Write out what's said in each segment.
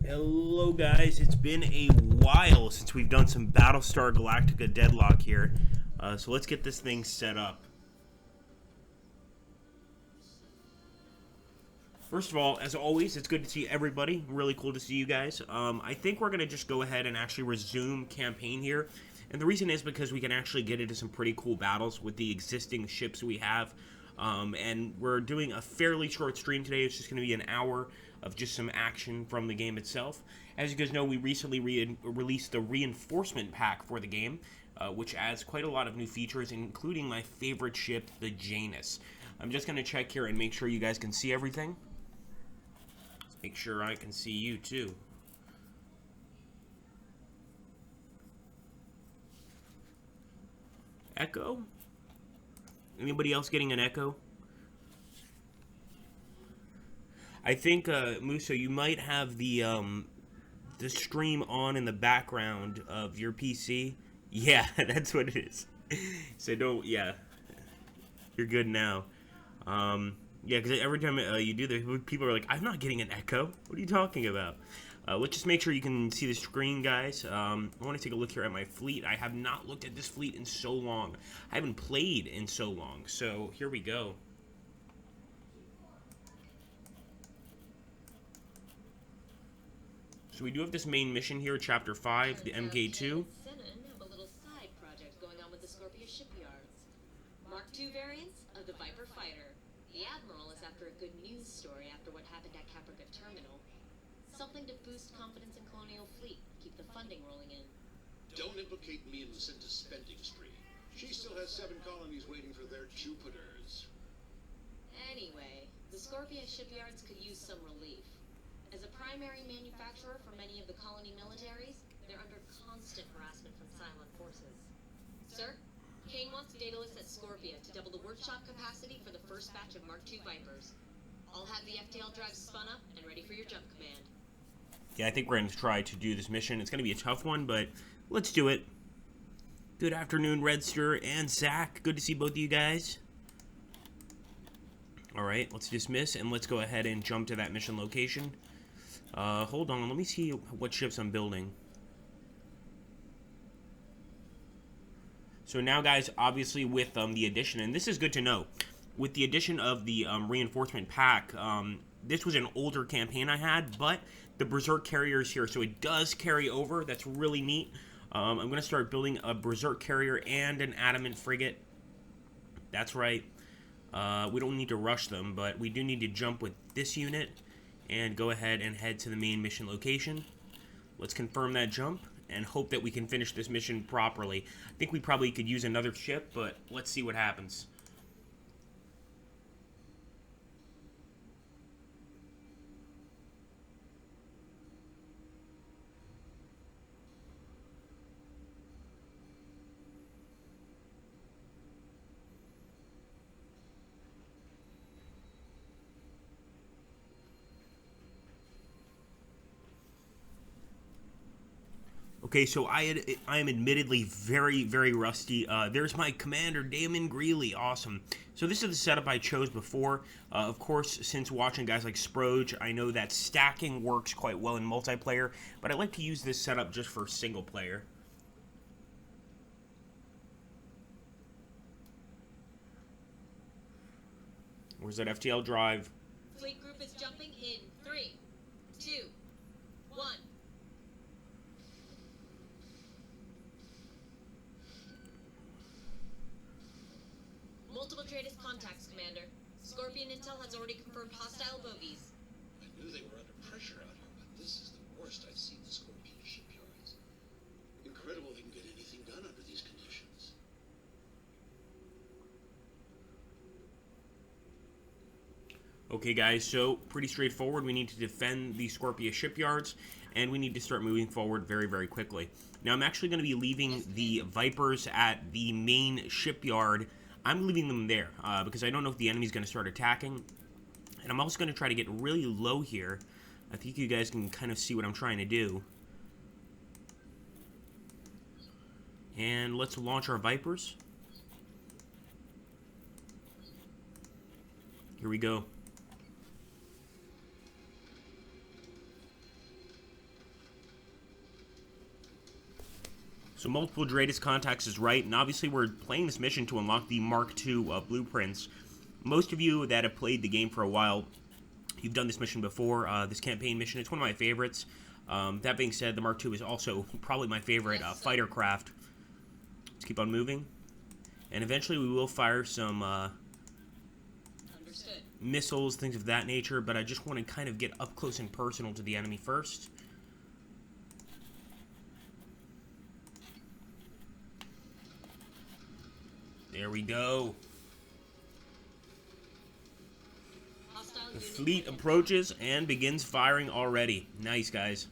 Hello guys, it's been a while since we've done some Battlestar Galactica Deadlock here, so let's get this thing set up. First of all, as always, it's good to see everybody. Really cool to see you guys. I think we're going to just go ahead and actually resume campaign here, and the reason is because we can actually get into some pretty cool battles with the existing ships we have. And we're doing a fairly short stream today. It's just going to be an hour of just some action from the game itself. As you guys know, we recently released the reinforcement pack for the game, which adds quite a lot of new features, including my favorite ship, the Janus. I'm just going to check here and make sure you guys can see everything. Let's make sure I can see you too. Echo? Anybody else getting an echo? I think, Musa, you might have the stream on in the background of your PC. Yeah, that's what it is. So don't, yeah. You're good now. Yeah, because every time you do this, people are like, I'm not getting an echo. What are you talking about? Let's just make sure you can see the screen, guys. I want to take a look here at my fleet. I have not looked at this fleet in so long. I haven't played in so long. So here we go. So we do have this main mission here, Chapter 5, the MK2. Have a little side project going on with the Scorpia shipyards. Mark II variants of the Viper fighter. The Admiral is after a good news story after what happened at Caprica Terminal. Something to boost confidence in Colonial Fleet, keep the funding rolling in. Don't implicate me in Lucinda's spending spree. She still has 7 colonies waiting for their Jupiters. Anyway, the Scorpia shipyards could use some relief. As a primary manufacturer for many of the colony militaries, they're under constant harassment from Cylon forces. Sir, Kane wants Daedalus at Scorpia to double the workshop capacity for the first batch of Mark II Vipers. I'll have the FTL drives spun up and ready for your jump command. Yeah, I think we're going to try to do this mission. It's going to be a tough one, but let's do it. Good afternoon, Redster and Zach. Good to see both of you guys. Alright, let's dismiss, and let's go ahead and jump to that mission location. Hold on, let me see what ships I'm building. So now, guys, obviously with the addition, and this is good to know, with the addition of the reinforcement pack, this was an older campaign I had, but the Berserk carrier is here, so it does carry over. That's really neat. I'm going to start building a Berserk carrier and an Adamant frigate. That's right. We don't need to rush them, but we do need to jump with this unit and go ahead and head to the main mission location. Let's confirm that jump and hope that we can finish this mission properly. I think we probably could use another ship, but let's see what happens. Okay, so I am admittedly very, very rusty. There's my commander, Damon Greeley. Awesome. So this is the setup I chose before. Of course, since watching guys like Sproge, I know that stacking works quite well in multiplayer, but I like to use this setup just for single player. Where's that FTL drive? Fleet group is jumping in 3, 2, 1. Multiple Tratus contacts, Commander. Scorpion Intel has already confirmed hostile bogies. I knew they were under pressure out here, but this is the worst I've seen the Scorpion shipyards. Incredible they can get anything done under these conditions. Okay, guys, so pretty straightforward. We need to defend the Scorpia shipyards, and we need to start moving forward very, very quickly. Now, I'm actually going to be leaving the Vipers at the main shipyard. I'm leaving them there because I don't know if the enemy's going to start attacking. And I'm also going to try to get really low here. I think you guys can kind of see what I'm trying to do. And let's launch our Vipers. Here we go. So multiple Dreadus contacts is right, and obviously we're playing this mission to unlock the Mark II blueprints. Most of you that have played the game for a while, you've done this mission before, this campaign mission. It's one of my favorites. That being said, the Mark II is also probably my favorite fighter craft. Let's keep on moving. And eventually we will fire some missiles, things of that nature, but I just want to kind of get up close and personal to the enemy first. There we go. The fleet approaches and begins firing already. Nice, guys.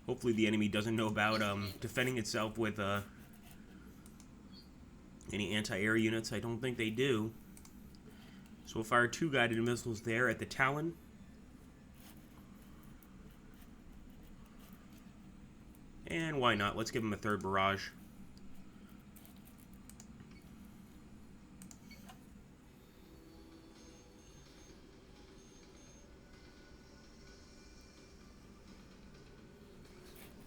Hopefully the enemy doesn't know about defending itself with any anti-air units. I don't think they do. So we'll fire 2 guided missiles there at the Talon. And why not? Let's give them a 3rd barrage.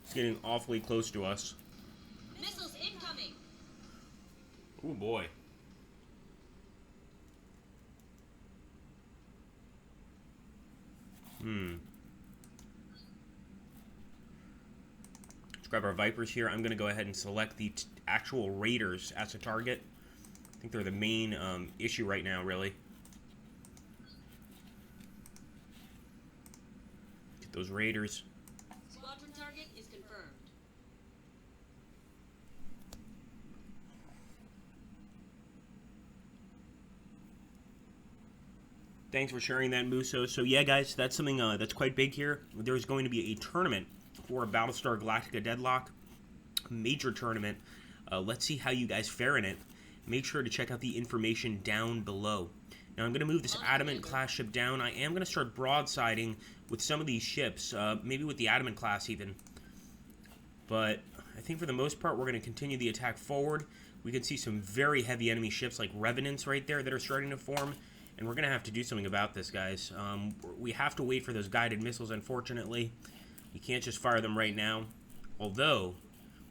It's getting awfully close to us. Missiles incoming. Oh boy. Let's grab our Vipers here. I'm going to go ahead and select the actual Raiders as a target. I think they're the main issue right now, really. Get those Raiders. Squadron target is confirmed. Thanks for sharing that, Muso. So yeah, guys, that's something that's quite big here. There's going to be a tournament for Battlestar Galactica Deadlock. A major tournament. Let's see how you guys fare in it. Make sure to check out the information down below. Now I'm going to move this Adamant class ship down. I am going to start broadsiding with some of these ships, maybe with the Adamant class even. But I think for the most part we're going to continue the attack forward. We can see some very heavy enemy ships like Revenants right there that are starting to form. And we're going to have to do something about this, guys. We have to wait for those guided missiles, unfortunately. You can't just fire them right now. Although,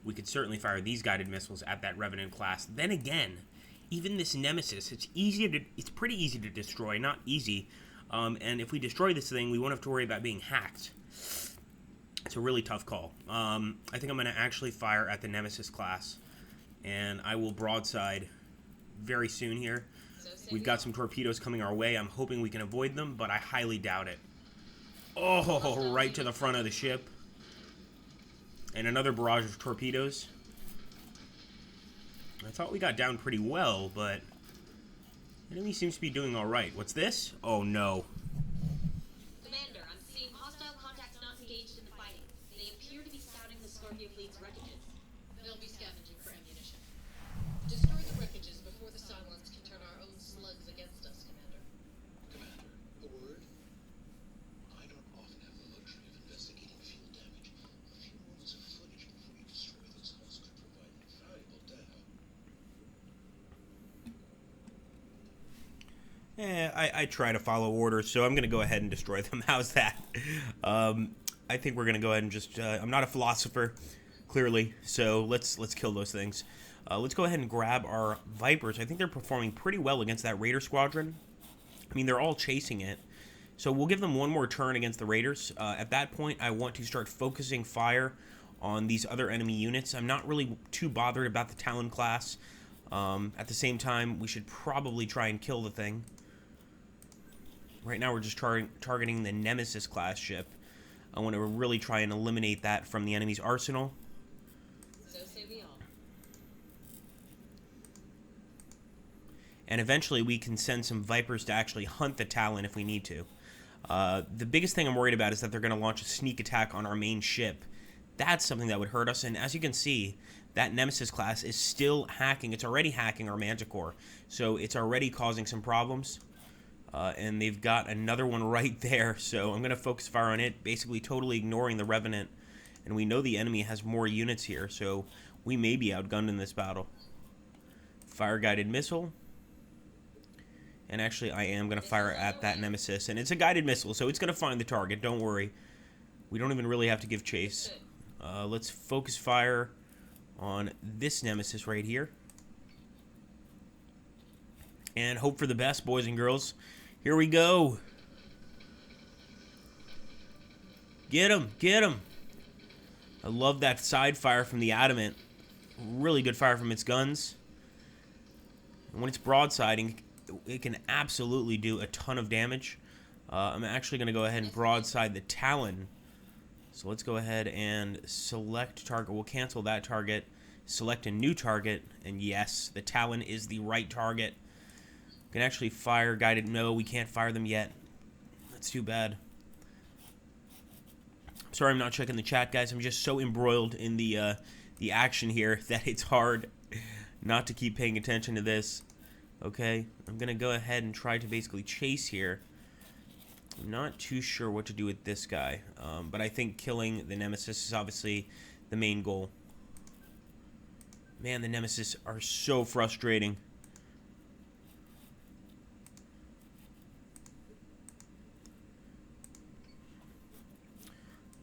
we could certainly fire these guided missiles at that Revenant class. Then again, even this Nemesis, it's pretty easy to destroy. Not easy. And if we destroy this thing, we won't have to worry about being hacked. It's a really tough call. I think I'm going to actually fire at the Nemesis class. And I will broadside very soon here. We've got some torpedoes coming our way. I'm hoping we can avoid them, but I highly doubt it. Oh, right to the front of the ship. And another barrage of torpedoes. I thought we got down pretty well, but the enemy seems to be doing alright. What's this? Oh, no. Commander, I'm seeing hostile contacts not engaged in the fighting. They appear to be scouting the Scorpio fleet's wreckages. They'll be scavenging for ammunition. Destroy the wreckages before the Cylons can turn our own slugs against us, Commander. Commander, a word? I don't often have the luxury of investigating field damage. A few moments of footage before you destroy those hulls could provide valuable data. I try to follow orders, so I'm going to go ahead and destroy them. How's that? I think we're going to go ahead and just... I'm not a philosopher, clearly, so let's kill those things. Let's go ahead and grab our Vipers. I think they're performing pretty well against that Raider squadron. I mean, they're all chasing it. So we'll give them one more turn against the Raiders. At that point, I want to start focusing fire on these other enemy units. I'm not really too bothered about the Talon class. At the same time, we should probably try and kill the thing. Right now, we're just targeting the Nemesis class ship. I want to really try and eliminate that from the enemy's arsenal. So say we all. And eventually, we can send some Vipers to actually hunt the Talon if we need to. The biggest thing I'm worried about is that they're going to launch a sneak attack on our main ship. That's something that would hurt us. And as you can see, that Nemesis class is still hacking. It's already hacking our Manticore. So it's already causing some problems. And they've got another one right there. So I'm going to focus fire on it, basically totally ignoring the Revenant. And we know the enemy has more units here. So We may be outgunned in this battle. Fire-guided missile. And actually, I am going to fire at that Nemesis. And it's a guided missile, so it's going to find the target. Don't worry. We don't even really have to give chase. Let's focus fire on this Nemesis right here. And hope for the best, boys and girls. Here we go. Get him, get him. I love that side fire from the Adamant. Really good fire from its guns. And when it's broadsiding, it can absolutely do a ton of damage. I'm actually going to go ahead and broadside the Talon. So let's go ahead and select target. We'll cancel that target. Select a new target. And yes, the Talon is the right target. Can actually fire guided. No, we can't fire them yet. That's too bad. Sorry I'm not checking the chat, guys. I'm just so embroiled in the action here that it's hard not to keep paying attention to this. Okay, I'm going to go ahead and try to basically chase here. I'm not too sure what to do with this guy, but I think killing the Nemesis is obviously the main goal. Man, the Nemesis are so frustrating.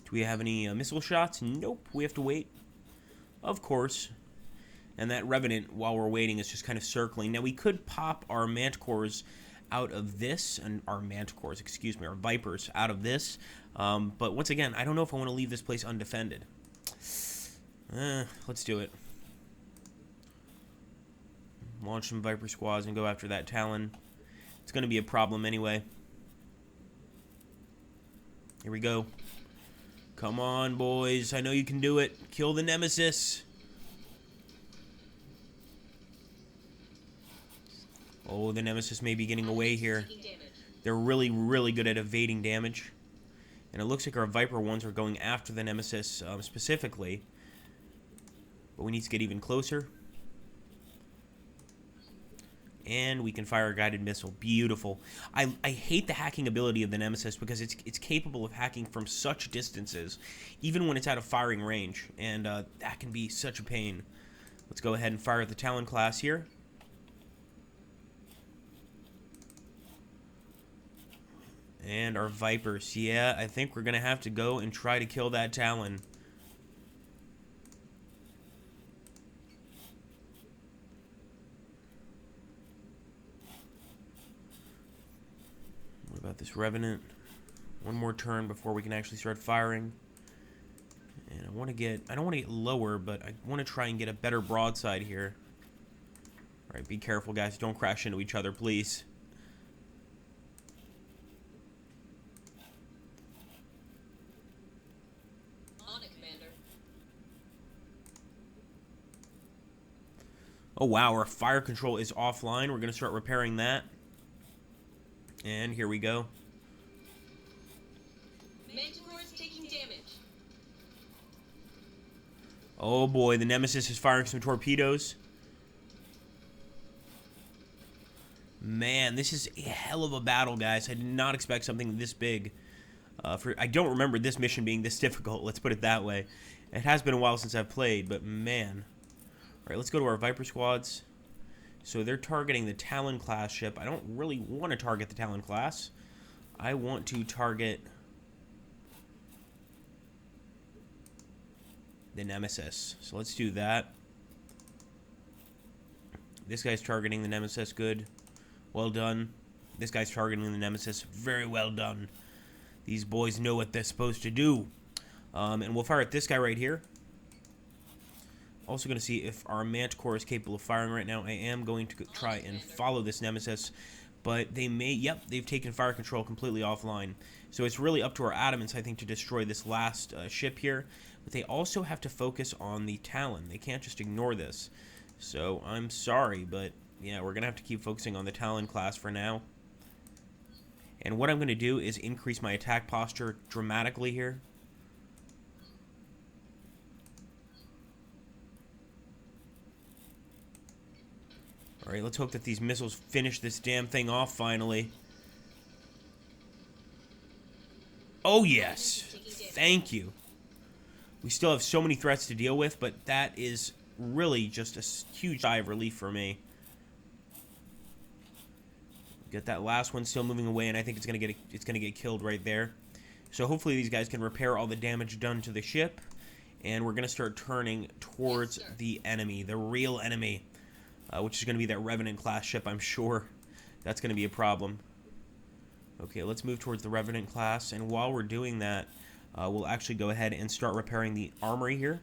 Do we have any missile shots? Nope, we have to wait. Of course. And that Revenant, while we're waiting, is just kind of circling. Now, we could pop our Manticores out of this, and our Manticores, excuse me, our Vipers out of this. But once again, I don't know if I want to leave this place undefended. Let's do it. Launch some Viper squads and go after that Talon. It's going to be a problem anyway. Here we go. Come on, boys. I know you can do it. Kill the Nemesis. Oh, the Nemesis may be getting away here. They're really, really good at evading damage. And it looks like our Viper ones are going after the Nemesis specifically. But we need to get even closer. And we can fire a guided missile. Beautiful. I hate the hacking ability of the Nemesis because it's capable of hacking from such distances, even when it's out of firing range. And that can be such a pain. Let's go ahead and fire at the Talon class here. And our Vipers. Yeah, I think we're going to have to go and try to kill that Talon. What about this Revenant? One more turn before we can actually start firing. And I don't want to get lower, but I want to try and get a better broadside here. Alright, be careful, guys. Don't crash into each other, please. Oh wow, our fire control is offline. We're going to start repairing that. And here we go. Manticore is taking damage. Oh boy, the Nemesis is firing some torpedoes. Man, this is a hell of a battle, guys. I did not expect something this big. I don't remember this mission being this difficult, let's put it that way. It has been a while since I've played, but man. Alright, let's go to our Viper squads. So they're targeting the Talon class ship. I don't really want to target the Talon class. I want to target the Nemesis. So let's do that. This guy's targeting the Nemesis. Good. Well done. This guy's targeting the Nemesis. Very well done. These boys know what they're supposed to do. And we'll fire at this guy right here. Also going to see if our Manticore is capable of firing right now. I am going to try and follow this Nemesis, but they may, yep, they've taken fire control completely offline. So it's really up to our Adamants, I think, to destroy this last ship here. But they also have to focus on the Talon. They can't just ignore this. So I'm sorry, but yeah, we're going to have to keep focusing on the Talon class for now. And what I'm going to do is increase my attack posture dramatically here. Alright, let's hope that these missiles finish this damn thing off finally. Oh yes! Thank you. We still have so many threats to deal with, but that is really just a huge sigh of relief for me. Get that last one still moving away, and I think it's gonna get killed right there. So hopefully these guys can repair all the damage done to the ship, and we're gonna start turning towards the enemy, the real enemy, which is gonna be that Revenant class ship. I'm sure that's gonna be a problem. Okay, let's move towards the Revenant class, and while we're doing that, we'll actually go ahead and start repairing the armory here.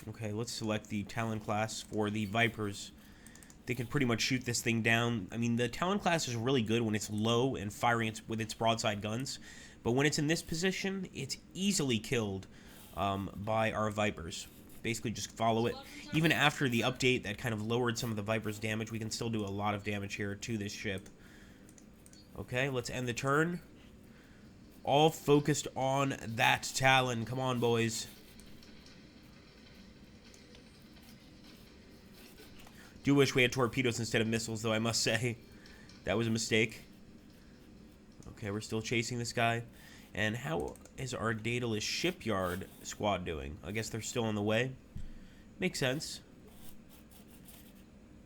Okay, let's select the Talon class for the Vipers. They can pretty much shoot this thing down. I mean, the Talon class is really good when it's low and firing with its broadside guns. But when it's in this position, it's easily killed by our Vipers. Basically, just follow it. Even after the update that kind of lowered some of the Vipers' damage, we can still do a lot of damage here to this ship. Okay, let's end the turn. All focused on that Talon. Come on, boys. Do wish we had torpedoes instead of missiles, though, I must say. That was a mistake. Okay, we're still chasing this guy. And how is our Daedalus shipyard squad doing? I guess they're still on the way. Makes sense.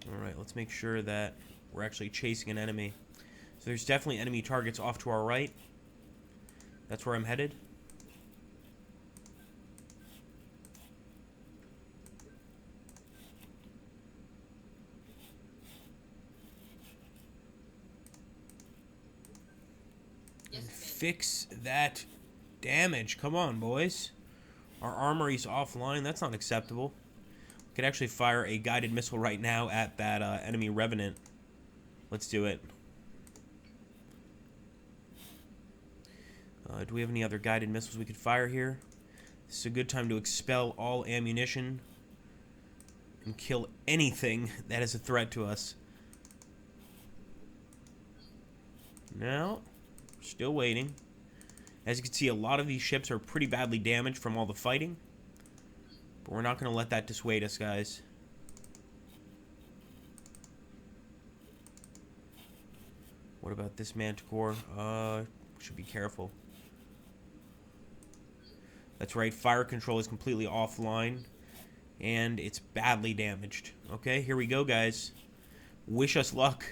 Alright, let's make sure that we're actually chasing an enemy. So there's definitely enemy targets off to our right. That's where I'm headed. Fix that damage. Come on, boys. Our armory's offline. That's not acceptable. We could actually fire a guided missile right now at that enemy Revenant. Let's do it. Do we have any other guided missiles we could fire here? This is a good time to expel all ammunition and kill anything that is a threat to us. Now, still waiting. As you can see, a lot of these ships are pretty badly damaged from all the fighting. But we're not going to let that dissuade us, guys. What about this Manticore? Should be careful. That's right, fire control is completely offline. And it's badly damaged. Okay, here we go, guys. Wish us luck.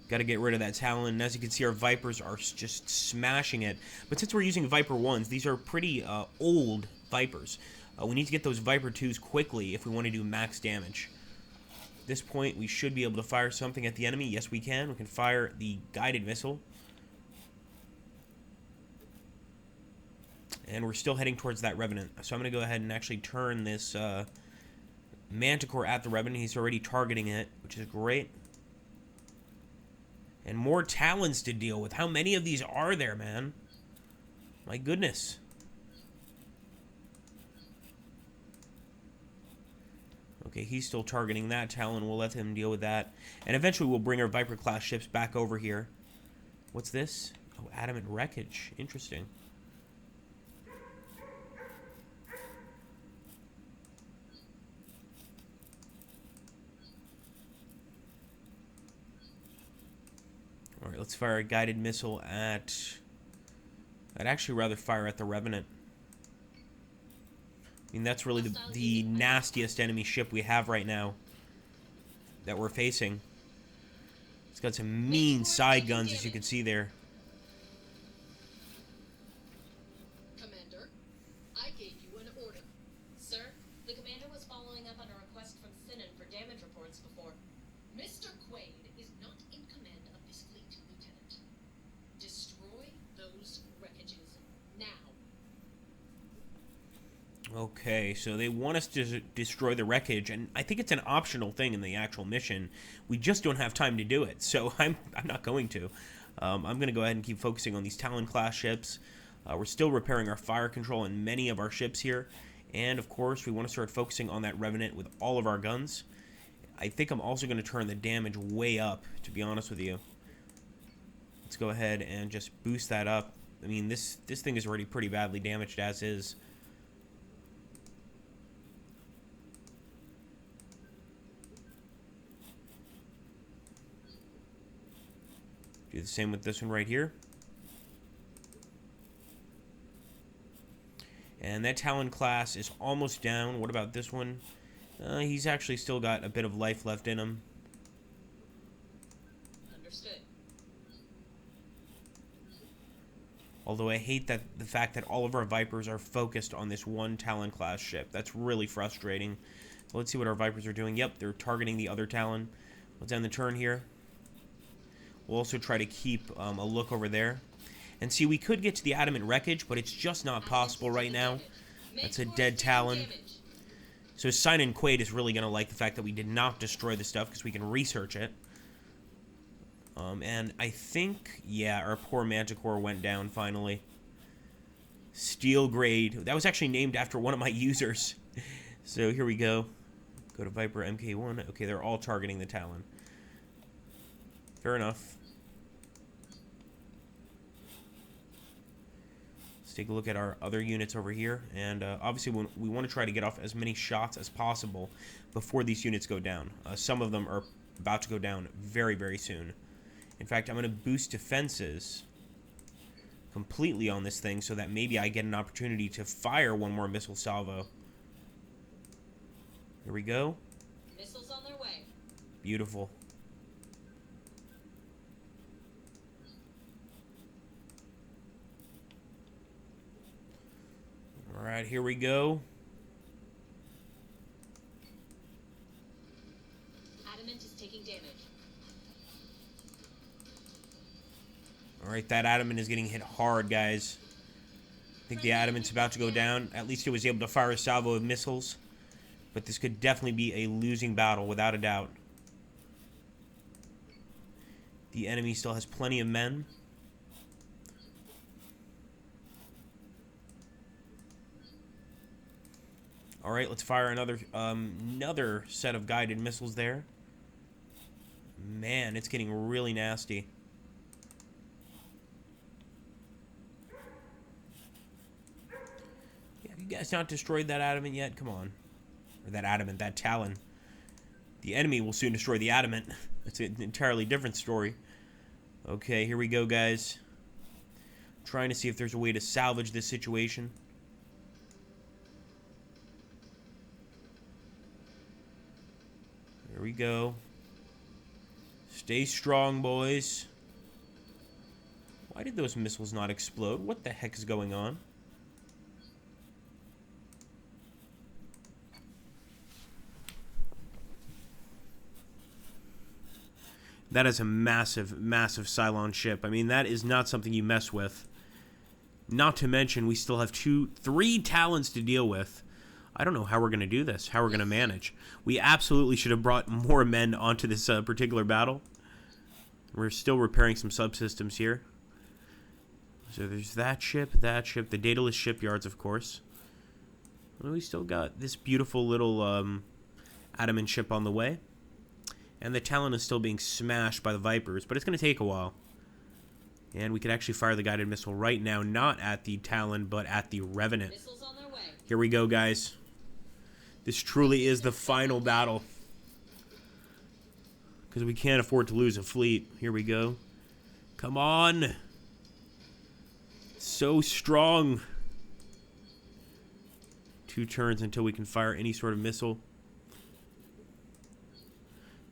Got to get rid of that Talon. And as you can see, our Vipers are just smashing it. But since we're using Viper 1s, these are pretty old Vipers. We need to get those Viper 2s quickly if we want to do max damage. At this point, we should be able to fire something at the enemy. Yes, we can. We can fire the guided missile. And we're still heading towards that Revenant. So I'm going to go ahead and actually turn this Manticore at the Revenant. He's already targeting it, which is great. And more Talons to deal with. How many of these are there, man? My goodness. Okay, he's still targeting that Talon. We'll let him deal with that. And eventually we'll bring our Viper-class ships back over here. What's this? Oh, adamant wreckage. Interesting. Alright, let's fire a guided missile at... I'd actually rather fire at the Revenant. I mean, that's really the nastiest enemy ship we have right now that we're facing. It's got some mean side guns, as you can see there. Commander, I gave you an order. Sir, the commander was following up on a request from Sinan for damage reports before. Mr. Quaid is not in command of this fleet, Lieutenant. Destroy those wreckages now. Okay, so they want us to destroy the wreckage, and I think it's an optional thing in the actual mission. We just don't have time to do it, so I'm not going to. I'm going to go ahead and keep focusing on these Talon-class ships. We're still repairing our fire control in many of our ships here, and of course, we want to start focusing on that Revenant with all of our guns. I think I'm also going to turn the damage way up, to be honest with you. Let's go ahead and just boost that up. I mean, this thing is already pretty badly damaged as is. Do the same with this one right here. And that Talon class is almost down. What about this one? He's actually still got a bit of life left in him. Understood. Although I hate the fact that all of our Vipers are focused on this one Talon class ship. That's really frustrating. So let's see what our Vipers are doing. Yep, they're targeting the other Talon. Let's end the turn here. We'll also try to keep a look over there. And see, we could get to the adamant wreckage, but it's just not possible right now. That's a dead Talon. So Sign and Quaid is really going to like the fact that we did not destroy the stuff, because we can research it. And I think, yeah, our poor Manticore went down finally. Steel Grade. That was actually named after one of my users. So here we go. Go to Viper MK1. Okay, they're all targeting the Talon. Fair enough. Let's take a look at our other units over here. And obviously we want to try to get off as many shots as possible before these units go down. Some of them are about to go down very, very soon. In fact, I'm going to boost defenses completely on this thing so that maybe I get an opportunity to fire one more missile salvo. Here we go. Missiles on their way. Beautiful. Alright, here we go. Adamant is taking damage. Alright, that Adamant is getting hit hard, guys. I think the Adamant's about to go down. At least it was able to fire a salvo of missiles. But this could definitely be a losing battle, without a doubt. The enemy still has plenty of men. Alright, let's fire another set of guided missiles there. Man, it's getting really nasty. Yeah, have you guys not destroyed that Adamant yet? Come on. Or that Adamant, that Talon. The enemy will soon destroy the Adamant. It's an entirely different story. Okay, here we go, guys. Trying to see if there's a way to salvage this situation. Here we go. Stay strong, boys. Why did those missiles not explode? What the heck is going on? That is a massive, massive Cylon ship. I mean, that is not something you mess with. Not to mention, we still have 3 Talons to deal with. I don't know how we're going to do this, how we're going to manage. We absolutely should have brought more men onto this particular battle. We're still repairing some subsystems here. So there's that ship, the Daedalus shipyards, of course. Well, we still got this beautiful little Adamant ship on the way. And the Talon is still being smashed by the Vipers, but it's going to take a while. And we could actually fire the guided missile right now, not at the Talon, but at the Revenant. Missiles on their way. Here we go, guys. This truly is the final battle. Because we can't afford to lose a fleet. Here we go. Come on. So strong. 2 turns until we can fire any sort of missile.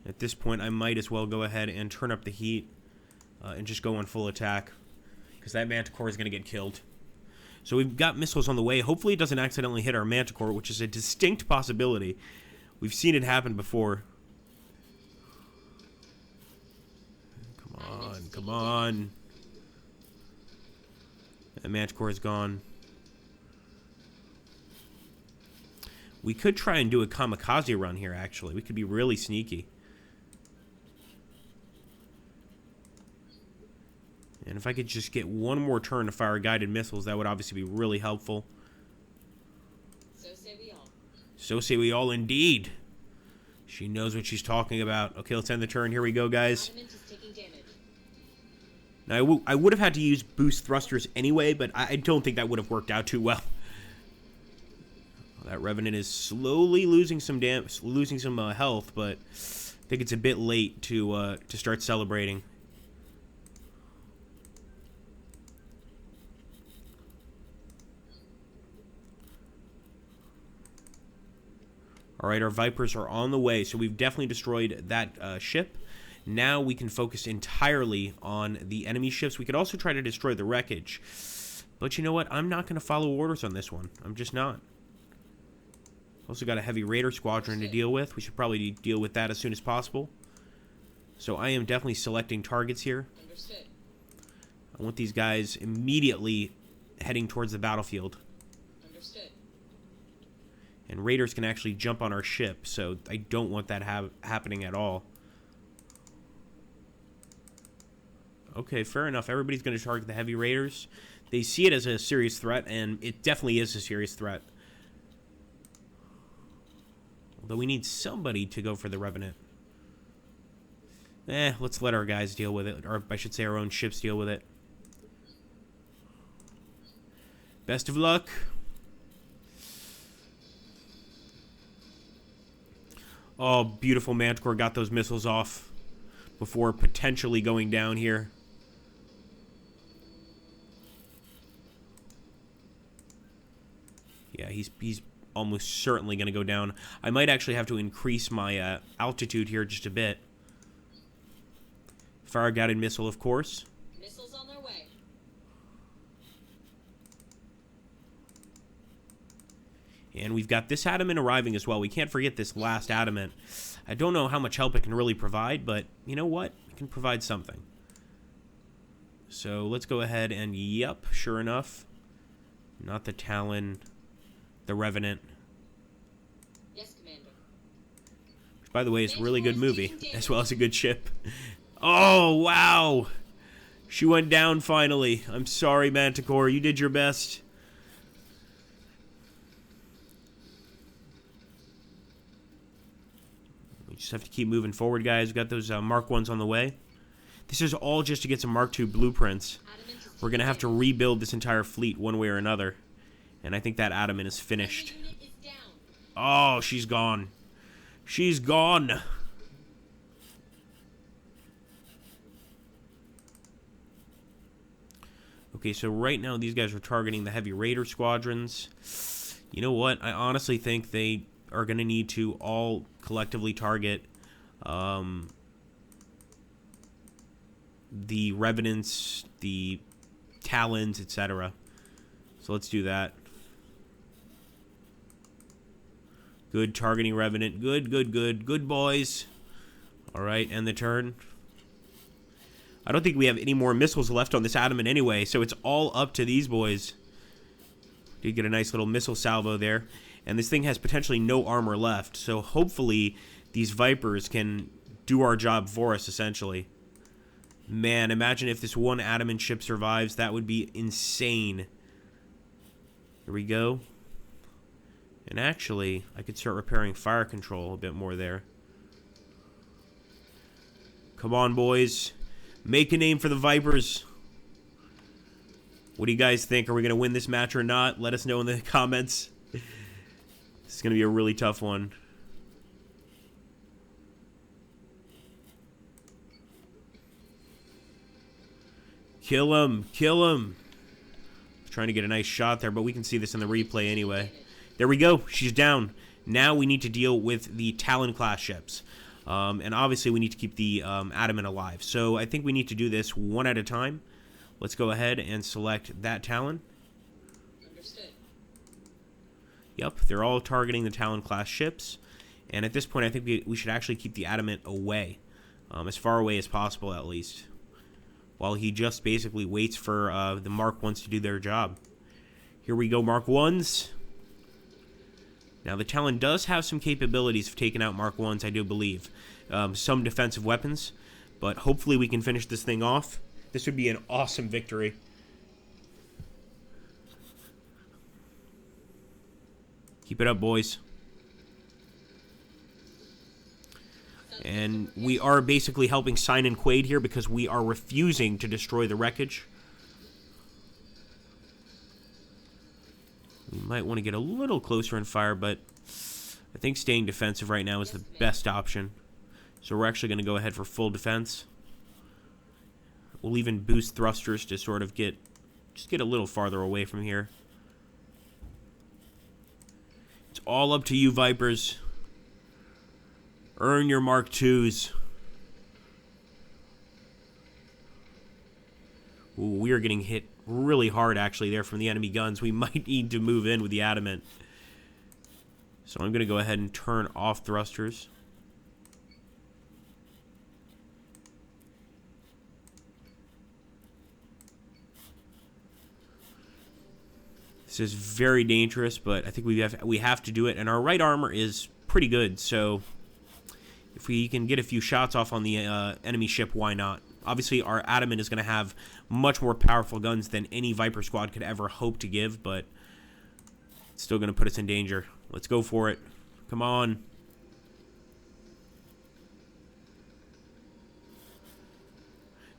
At this point, I might as well go ahead and turn up the heat and just go on full attack. Because that Manticore is going to get killed. So we've got missiles on the way. Hopefully it doesn't accidentally hit our Manticore, which is a distinct possibility. We've seen it happen before. Come on, come on. That Manticore is gone. We could try and do a kamikaze run here, actually. We could be really sneaky. And if I could just get one more turn to fire guided missiles, that would obviously be really helpful. So say we all. So say we all indeed. She knows what she's talking about. Okay, let's end the turn. Here we go, guys. Adamant is taking damage. Now, I would have had to use boost thrusters anyway, but I don't think that would have worked out too well. That Revenant is slowly losing some health, but I think it's a bit late to start celebrating. Alright, our Vipers are on the way, so we've definitely destroyed that ship. Now we can focus entirely on the enemy ships. We could also try to destroy the wreckage. But you know what? I'm not going to follow orders on this one. I'm just not. Also got a heavy Raider squadron to deal with. We should probably deal with that as soon as possible. So I am definitely selecting targets here. Understood. I want these guys immediately heading towards the battlefield. Understood. And Raiders can actually jump on our ship, so I don't want that happening at all. Okay, fair enough. Everybody's going to target the heavy Raiders. They see it as a serious threat, and it definitely is a serious threat. Although we need somebody to go for the Revenant. Let's let our guys deal with it. Or I should say our own ships deal with it. Best of luck. Oh, beautiful Manticore got those missiles off before potentially going down here. Yeah, he's almost certainly going to go down. I might actually have to increase my altitude here just a bit. Fire-guided missile, of course. Missiles on their way. And we've got this adamant arriving as well. We can't forget this last adamant. I don't know how much help it can really provide, but you know what? It can provide something. So let's go ahead and, yep, sure enough. Not the Talon, the Revenant. Yes, Commander. Which, by the way, is a really good movie, as well as a good ship. Oh, wow! She went down finally. I'm sorry, Manticore. You did your best. We just have to keep moving forward, guys. We've got those Mark 1s on the way. This is all just to get some Mark 2 blueprints. We're going to have to rebuild this entire fleet one way or another. And I think that Adamant is finished. Oh, she's gone. She's gone. Okay, so right now these guys are targeting the heavy Raider squadrons. You know what? I honestly think they are going to need to all collectively target the Revenants, the Talons, etc. So let's do that. Good targeting Revenant. Good, good, good. Good, boys. Alright, end the turn. I don't think we have any more missiles left on this Adamant anyway, so it's all up to these boys. Did get a nice little missile salvo there. And this thing has potentially no armor left, so hopefully these Vipers can do our job for us, essentially. Man, imagine if this one Adamant ship survives. That would be insane. Here we go. And actually, I could start repairing fire control a bit more there. Come on, boys. Make a name for the Vipers. What do you guys think? Are we going to win this match or not? Let us know in the comments. This is going to be a really tough one. Kill him. Kill him. Trying to get a nice shot there, but we can see this in the replay anyway. There we go. She's down. Now we need to deal with the Talon class ships. And obviously we need to keep the Adamant alive. So I think we need to do this one at a time. Let's go ahead and select that Talon. Understood. Yep, they're all targeting the Talon class ships. And at this point I think we should actually keep the Adamant away. As far away as possible at least. While he just basically waits for the Mark 1s to do their job. Here we go, Mark 1s. Now, the Talon does have some capabilities of taking out Mark 1s, I do believe. Some defensive weapons. But hopefully we can finish this thing off. This would be an awesome victory. Keep it up, boys. And we are basically helping Sign and Quaid here because we are refusing to destroy the wreckage. We might want to get a little closer and fire, but I think staying defensive right now is the best option. So we're actually going to go ahead for full defense. We'll even boost thrusters to sort of get a little farther away from here. It's all up to you, Vipers. Earn your Mark IIs. Ooh, we are getting hit really hard, actually, there from the enemy guns. We might need to move in with the adamant. So I'm going to go ahead and turn off thrusters. This is very dangerous, but I think we have to do it. And our right armor is pretty good, so if we can get a few shots off on the enemy ship, why not? Obviously, our adamant is going to have much more powerful guns than any Viper squad could ever hope to give, but it's still going to put us in danger. Let's go for it. Come on.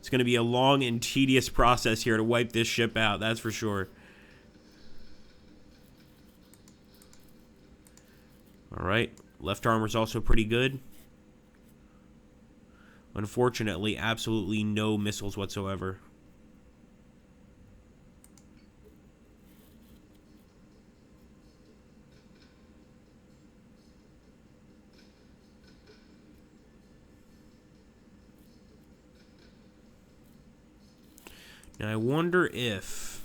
It's going to be a long and tedious process here to wipe this ship out, that's for sure. Alright, left armor is also pretty good. Unfortunately, absolutely no missiles whatsoever. Now, I wonder if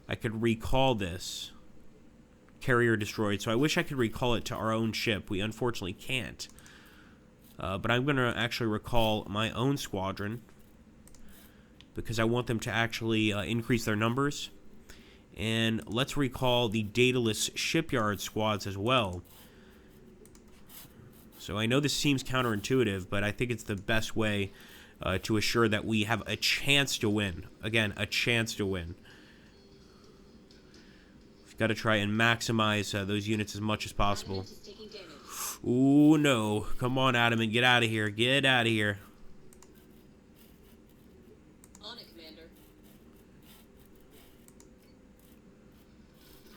I could recall this. Carrier destroyed, so I wish I could recall it to our own ship. We unfortunately can't. But I'm going to actually recall my own squadron because I want them to actually increase their numbers. And let's recall the dataless shipyard squads as well. So I know this seems counterintuitive, but I think it's the best way to assure that we have a chance to win. Again, a chance to win. We've got to try and maximize those units as much as possible. Ooh, no. Come on, Adamant. Get out of here. Get out of here. On it, Commander.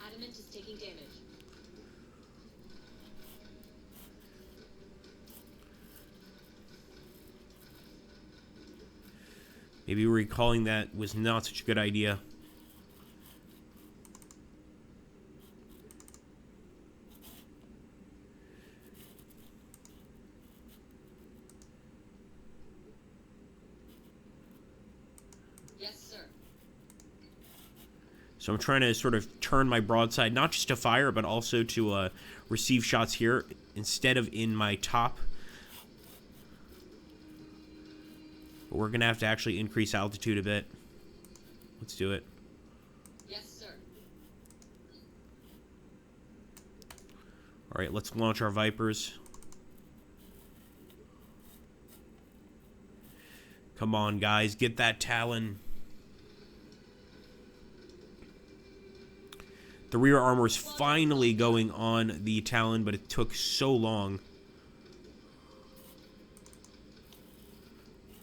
Adamant is taking damage. Maybe recalling that was not such a good idea. So I'm trying to sort of turn my broadside, not just to fire, but also to receive shots here instead of in my top. But we're going to have to actually increase altitude a bit. Let's do it. Yes, sir. All right, let's launch our Vipers. Come on, guys. Get that Talon. The rear armor is finally going on the Talon, but it took so long.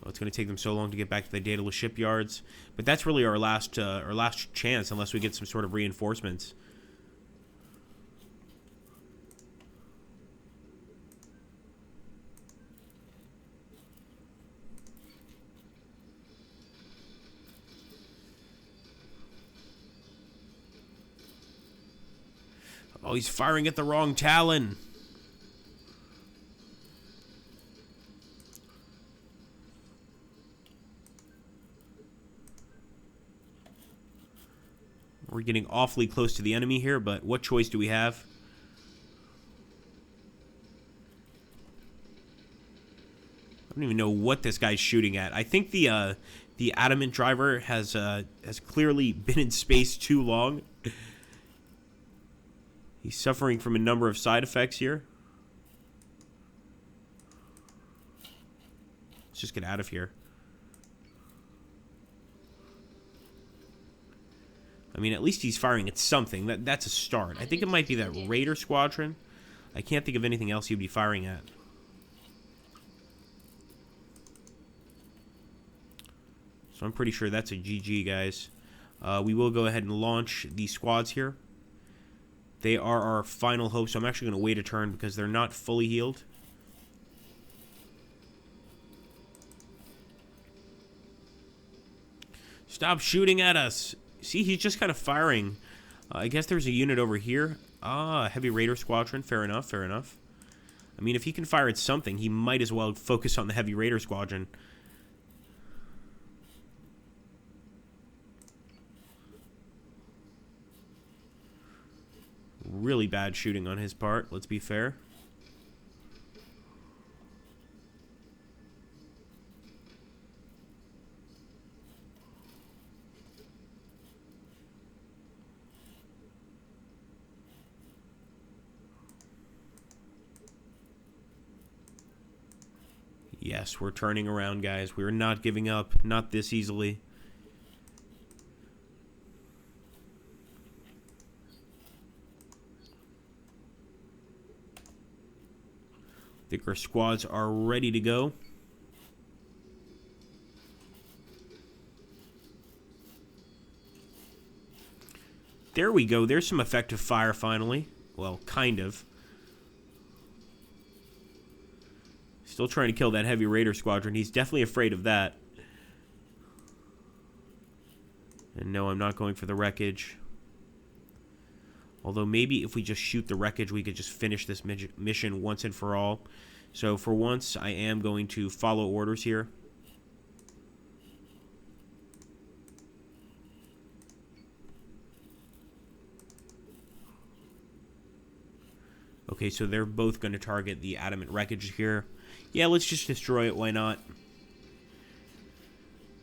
Oh, it's going to take them so long to get back to the dataless shipyards. But that's really our last chance, unless we get some sort of reinforcements. Oh, he's firing at the wrong Talon. We're getting awfully close to the enemy here, but what choice do we have? I don't even know what this guy's shooting at. I think the adamant driver has clearly been in space too long. He's suffering from a number of side effects here. Let's just get out of here. I mean, at least he's firing at something. That's a start. I think it might be that Raider squadron. I can't think of anything else he'd be firing at. So I'm pretty sure that's a GG, guys. We will go ahead and launch the squads here. They are our final hope, so I'm actually going to wait a turn because they're not fully healed. Stop shooting at us! See, he's just kind of firing. I guess there's a unit over here. Ah, heavy Raider squadron. Fair enough, fair enough. I mean, if he can fire at something, he might as well focus on the Heavy Raider Squadron. Really bad shooting on his part, let's be fair. Yes, we're turning around, guys. We're not giving up. Not this easily. I think our squads are ready to go. There we go. There's some effective fire finally. Well, kind of. Still trying to kill that Heavy Raider Squadron. He's definitely afraid of that. And no, I'm not going for the wreckage. Although maybe if we just shoot the wreckage, we could just finish this mission once and for all. So for once, I am going to follow orders here. Okay, so they're both going to target the adamant wreckage here. Yeah, let's just destroy it. Why not?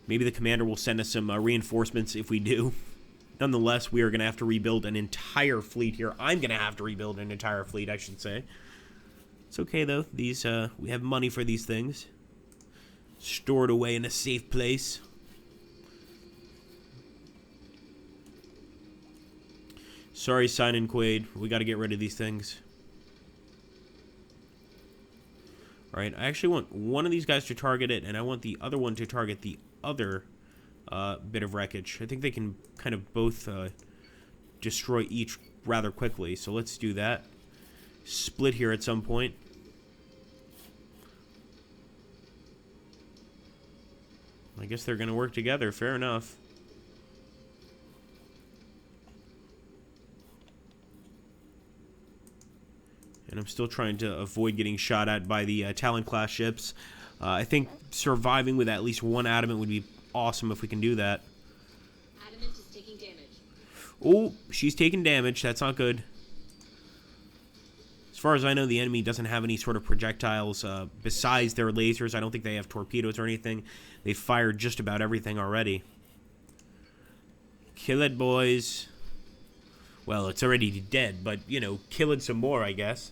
Maybe the commander will send us some reinforcements if we do. Nonetheless, we are going to have to rebuild an entire fleet here. I'm going to have to rebuild an entire fleet, I should say. It's okay, though. These we have money for these things. Stored away in a safe place. Sorry, Sign and Quaid. We got to get rid of these things. Alright, I actually want one of these guys to target it, and I want the other one to target the other bit of wreckage. I think they can kind of both destroy each rather quickly, so let's do that. Split here at some point. I guess they're going to work together, fair enough. And I'm still trying to avoid getting shot at by the Talon-class ships. I think surviving with at least one Adamant would be awesome if we can do that. Adamant is taking damage. Oh, she's taking damage. That's not good. As far as I know, the enemy doesn't have any sort of projectiles besides their lasers. I don't think they have torpedoes or anything. They've fired just about everything already. Kill it, boys. Well, it's already dead, but, you know, kill it some more, I guess.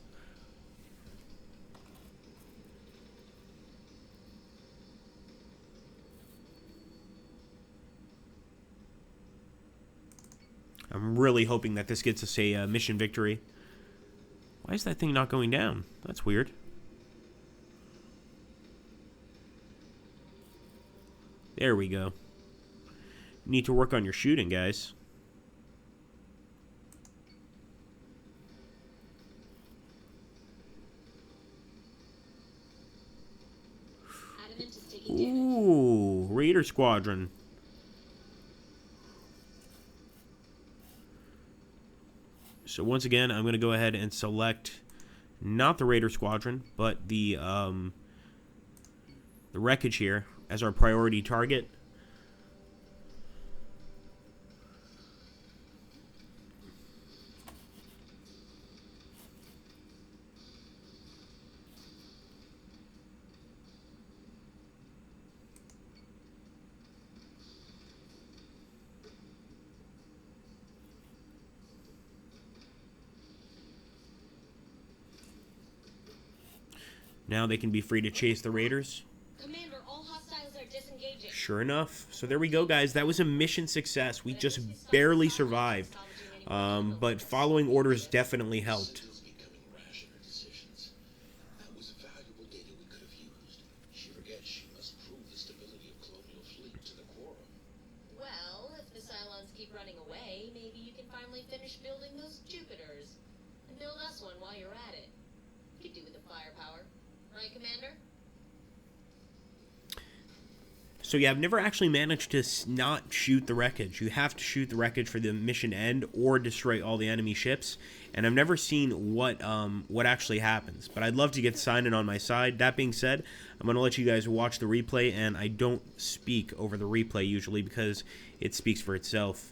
I'm really hoping that this gets us a mission victory. Why is that thing not going down? That's weird. There we go. Need to work on your shooting, guys. Adamant is taking damage. Ooh, Raider Squadron. So once again, I'm going to go ahead and select not the Raider Squadron, but the wreckage here as our priority target. Now they can be free to chase the Raiders. Commander, all hostiles are disengaging. Sure enough. So there we go, guys. That was a mission success. We just barely survived. But following orders definitely helped. Citizens becoming rash in her decisions. That was valuable data we could have used. She forgets she must prove the stability of colonial fleet to the Quorum. Well, if the Cylons keep running away, maybe you can finally finish building those Jupiters. And build us one while you're at it. You could do with the firepower. Right, Commander? So yeah, I've never actually managed to not shoot the wreckage. You have to shoot the wreckage for the mission end or destroy all the enemy ships. And I've never seen what actually happens. But I'd love to get Sign-In on my side. That being said, I'm going to let you guys watch the replay, and I don't speak over the replay usually because it speaks for itself.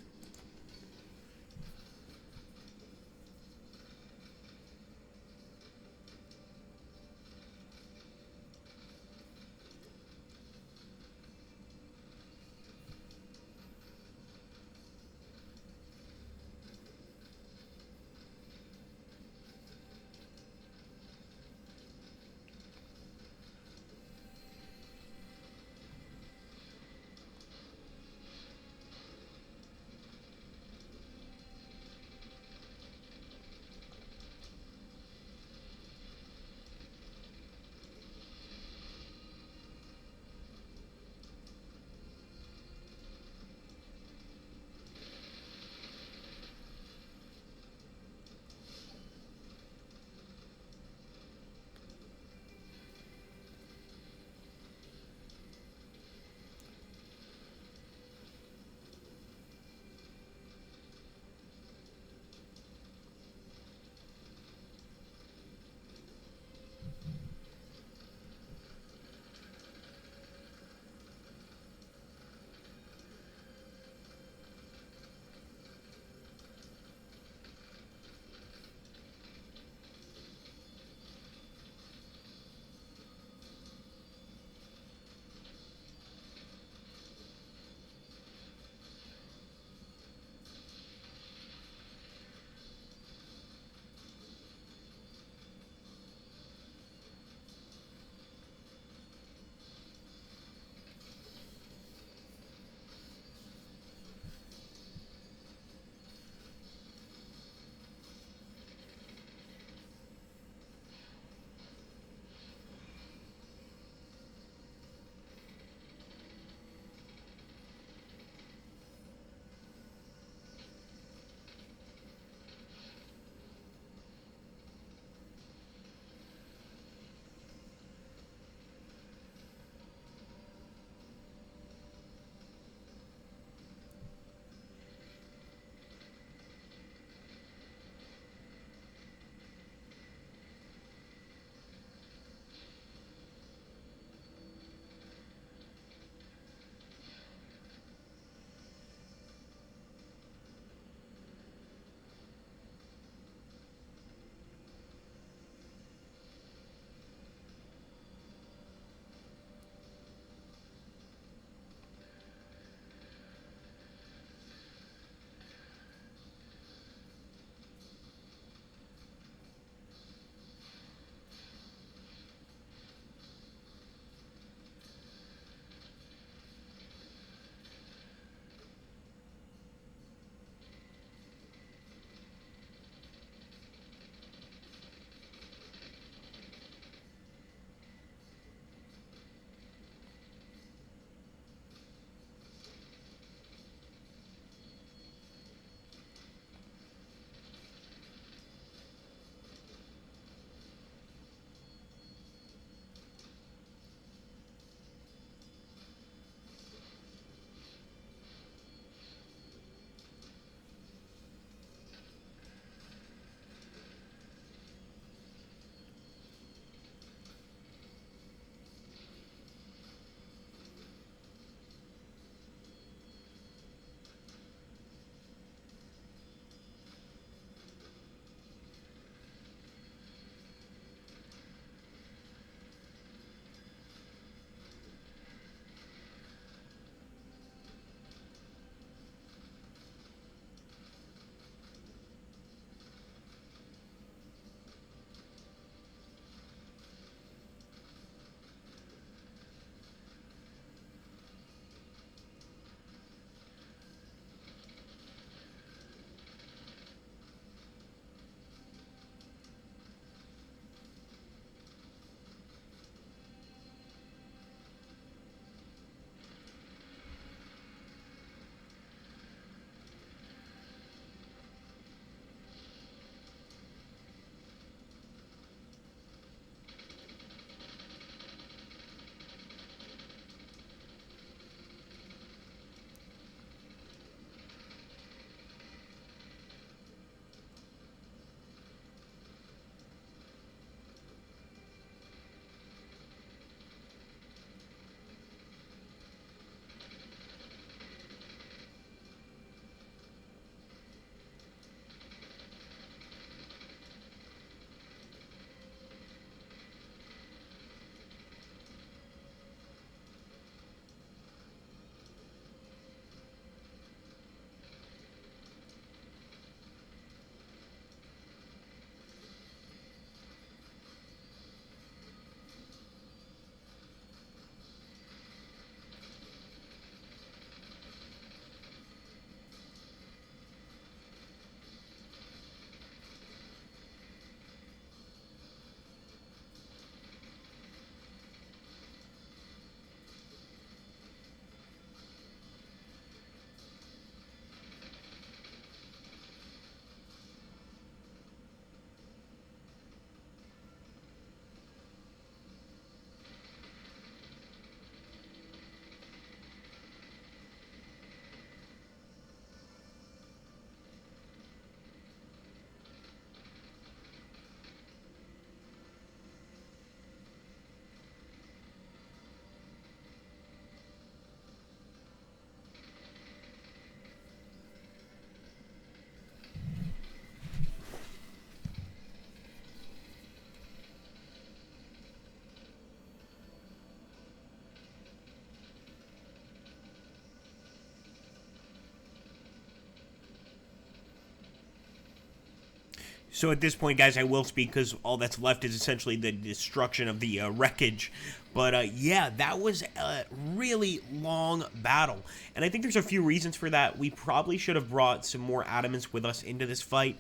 So at this point, guys, I will speak because all that's left is essentially the destruction of the wreckage. But yeah, that was a really long battle. And I think there's a few reasons for that. We probably should have brought some more Adamants with us into this fight.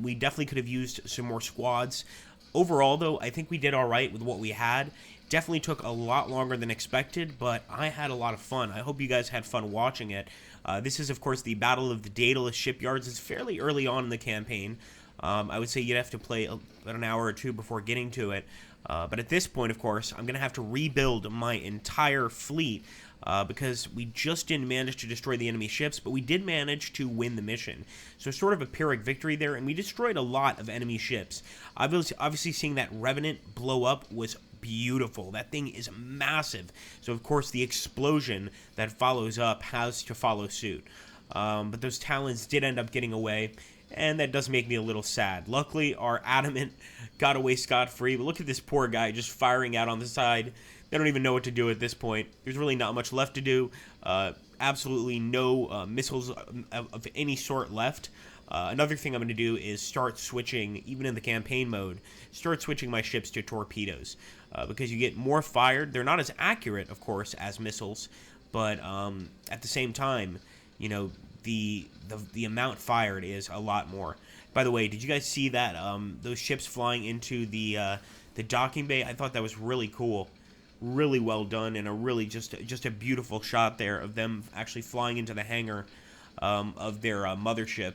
We definitely could have used some more squads. Overall, though, I think we did all right with what we had. Definitely took a lot longer than expected, but I had a lot of fun. I hope you guys had fun watching it. This is, of course, the Battle of the Daedalus Shipyards. It's fairly early on in the campaign. I would say you'd have to play about an hour or two before getting to it. But at this point, of course, I'm going to have to rebuild my entire fleet because we just didn't manage to destroy the enemy ships, but we did manage to win the mission. So sort of a Pyrrhic victory there, and we destroyed a lot of enemy ships. Obviously seeing that Revenant blow up was beautiful. That thing is massive. So, of course, the explosion that follows up has to follow suit. But those Talons did end up getting away, and that does make me a little sad. Luckily, our Adamant got away scot-free, but look at this poor guy just firing out on the side. They don't even know what to do at this point. There's really not much left to do. Absolutely no missiles of any sort left. Another thing I'm going to do is start switching, even in the campaign mode, start switching my ships to torpedoes. Because you get more fired. They're not as accurate, of course, as missiles, but at the same time, you know, the amount fired is a lot more. By the way, did you guys see that those ships flying into the docking bay? I thought that was really cool, really well done, and a really just a beautiful shot there of them actually flying into the hangar of their mothership.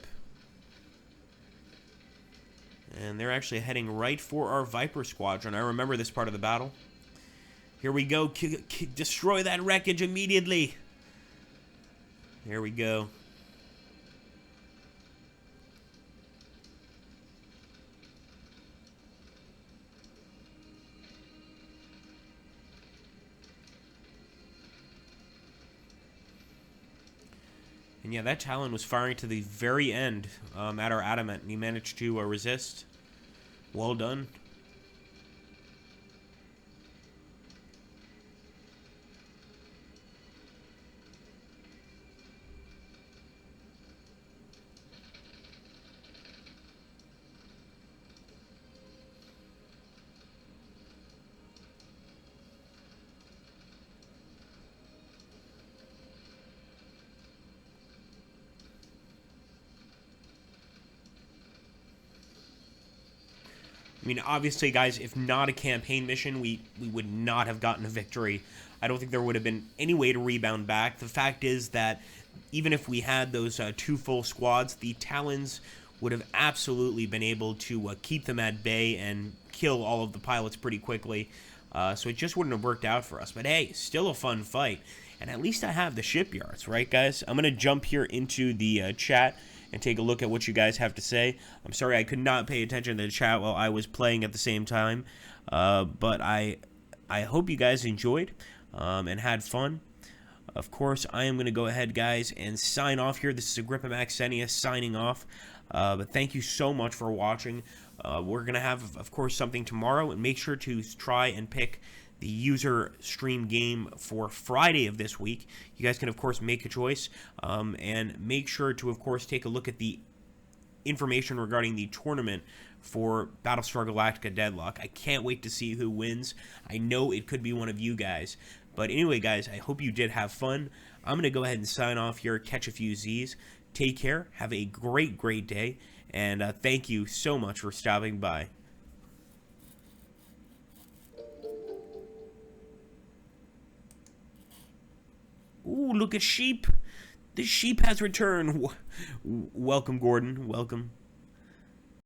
And they're actually heading right for our Viper Squadron. I remember this part of the battle. Here we go. Destroy that wreckage immediately. There we go. And yeah, that Talon was firing to the very end at our Adamant, and he managed to resist. Well done. I mean, obviously, guys, if not a campaign mission, we would not have gotten a victory. I don't think there would have been any way to rebound back. The fact is that even if we had those 2 full squads, the Talons would have absolutely been able to keep them at bay and kill all of the pilots pretty quickly. So it just wouldn't have worked out for us. But hey, still a fun fight. And at least I have the shipyards, right, guys? I'm going to jump here into the chat and take a look at what you guys have to say. I'm sorry I could not pay attention to the chat while I was playing at the same time, but I hope you guys enjoyed and had fun. Of course, I am going to go ahead, guys, and sign off here. This is Agrippa Maxenius signing off, but thank you so much for watching. We're going to have, of course, something tomorrow, and make sure to try and pick the user stream game for Friday of this week. You guys can, of course, make a choice, and make sure to, of course, take a look at the information regarding the tournament for Battlestar Galactica Deadlock. I can't wait to see who wins. I know it could be one of you guys. But anyway, guys, I hope you did have fun. I'm going to go ahead and sign off here, catch a few Z's. Take care. Have a great, great day. And thank you so much for stopping by. Ooh, look at sheep. The sheep has returned. Welcome, Gordon. Welcome.